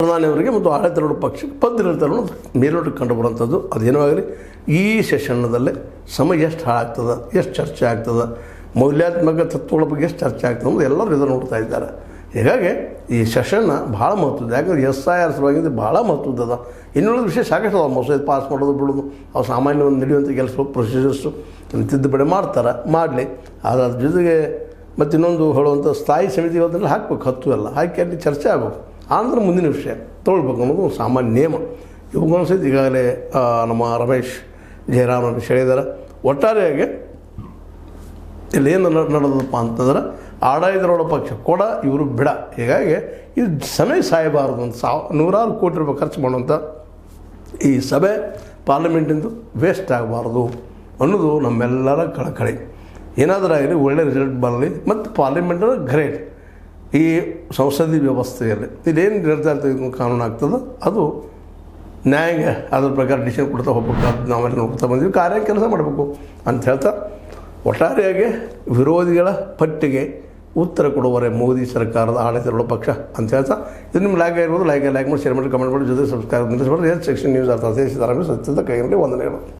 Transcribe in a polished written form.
ಪ್ರಧಾನಿಯವರಿಗೆ ಮತ್ತು ಆಡಳಿತಾರೂಢ ಪಕ್ಷಕ್ಕೆ ಪದ್ಧತಿಗಳನ್ನು ಮೇಲ್ನೋಟಕ್ಕೆ ಕಂಡುಬರುವಂಥದ್ದು. ಅದೇನೋ ಆಗಲಿ, ಈ ಸೆಷನ್ನದಲ್ಲೇ ಸಮಯ ಎಷ್ಟು ಹಾಳಾಗ್ತದೆ, ಎಷ್ಟು ಚರ್ಚೆ ಆಗ್ತದೆ, ಮೌಲ್ಯಾತ್ಮಕ ತತ್ವಗಳ ಬಗ್ಗೆ ಎಷ್ಟು ಚರ್ಚೆ ಆಗ್ತದೆ ಅನ್ನೋದು ಎಲ್ಲರೂ ಇದನ್ನು ನೋಡ್ತಾ ಇದ್ದಾರೆ. ಹೀಗಾಗಿ ಈ ಸೆಷನ್ನ ಭಾಳ ಮಹತ್ವದ, ಯಾಕಂದ್ರೆ SIR ಸಲುವಾಗಿ ಭಾಳ ಮಹತ್ವದ. ಇನ್ನುಳಿದ ವಿಷಯ ಸಾಕಷ್ಟು ಅದಾವೆ. ಮಸೂದೆ ಪಾಸ್ ಮಾಡೋದು ಬಿಡೋದು ಅವು ಸಾಮಾನ್ಯವಾಗಿ ನಡೆಯುವಂಥ ಕೆಲಸ ಪ್ರೊಸೀಜರ್ಸು ತಿದ್ದುಪಡಿ ಮಾಡ್ತಾರೆ, ಮಾಡಲಿ. ಅದ್ರ ಜೊತೆಗೆ ಮತ್ತು ಇನ್ನೊಂದು ಹೇಳುವಂಥ ಸ್ಥಾಯಿ ಸಮಿತಿ ಇವತ್ತಲ್ಲಿ ಹಾಕ್ಬೇಕು, 10 ಎಲ್ಲ ಹಾಕಿ ಅಲ್ಲಿ ಚರ್ಚೆ ಆಗಬೇಕು. ಆನಂತರ ಮುಂದಿನ ವಿಷಯ ತೊಗೊಳ್ಬೇಕು ಅನ್ನೋದು ಒಂದು ಸಾಮಾನ್ಯ ನಿಯಮ. ಇವುಗಳನ್ನು ಸಹಿತ ಈಗಾಗಲೇ ನಮ್ಮ ರಮೇಶ್ ಜಯರಾಮ್ ರಮೇಶ್ ಹೇಳಿದ್ದಾರೆ. ಒಟ್ಟಾರೆಯಾಗಿ ಇಲ್ಲಿ ಏನು ನಡೆದಪ್ಪ ಅಂತಂದ್ರೆ ಆಡಳಿತಾರೂಢ ಪಕ್ಷ ಕೊಡ, ಇವರು ಬಿಡ. ಹೀಗಾಗಿ ಇದು ಸಮಯ ಸಾಯಬಾರದು ಅಂತ ನೂರಾರು ಕೋಟಿ ರೂಪಾಯಿ ಖರ್ಚು ಮಾಡುವಂಥ ಈ ಸಭೆ ಪಾರ್ಲಿಮೆಂಟಿಂದು ವೇಸ್ಟ್ ಆಗಬಾರ್ದು ಅನ್ನೋದು ನಮ್ಮೆಲ್ಲರ ಕಳಕಳಿ. ಏನಾದರೂ ಆಗಲಿ ಒಳ್ಳೆಯ ರಿಸಲ್ಟ್ ಬರಲಿ ಮತ್ತು ಪಾರ್ಲಿಮೆಂಟರ ಗ್ರೇಟ್ ಈ ಸಂಸದೀಯ ವ್ಯವಸ್ಥೆಯಲ್ಲಿ ಇದೇನು ನಿರ್ಧಾರ ತೆಗೆದು ಕಾನೂನು ಆಗ್ತದೆ ಅದು ನ್ಯಾಯ ಅದ್ರ ಪ್ರಕಾರ ಡಿಸಿಷನ್ ಕೊಡ್ತಾ ಹೋಗ್ಬೇಕು. ಅದು ನಾವೆಲ್ಲ ನೋಡ್ತಾ ಬಂದ್ವಿ, ಕಾರ್ಯ ಕೆಲಸ ಮಾಡಬೇಕು ಅಂತ ಹೇಳ್ತಾ ಒಟ್ಟಾರೆಯಾಗಿ ವಿರೋಧಿಗಳ ಪಟ್ಟಿಗೆ ಉತ್ತರ ಕೊಡುವರೆ ಮೋದಿ ಸರ್ಕಾರದ ಆಡಳಿತಾರೂಢ ಪಕ್ಷ ಅಂತ ಹೇಳ್ತಾ ಇದು ನಿಮ್ಮ ಲೈಕ್ ಆಗಿರ್ಬೋದು, ಲೈಕ್ ಮಾಡಿ, ಶೇರ್ ಮಾಡಿ, ಕಮೆಂಟ್ ಮಾಡಿ, ಜೊತೆ ಸಬ್ಸ್ಕ್ರೈಬ್ ನಿಲ್ಲಿಸಬಾರ್ದು. ಸೆಕ್ಷನ್ ನ್ಯೂಸ್ ಅರ್ಥ ಸತ್ಯದ ಕೈಯಲ್ಲಿ ವಂದನೆಗಳು.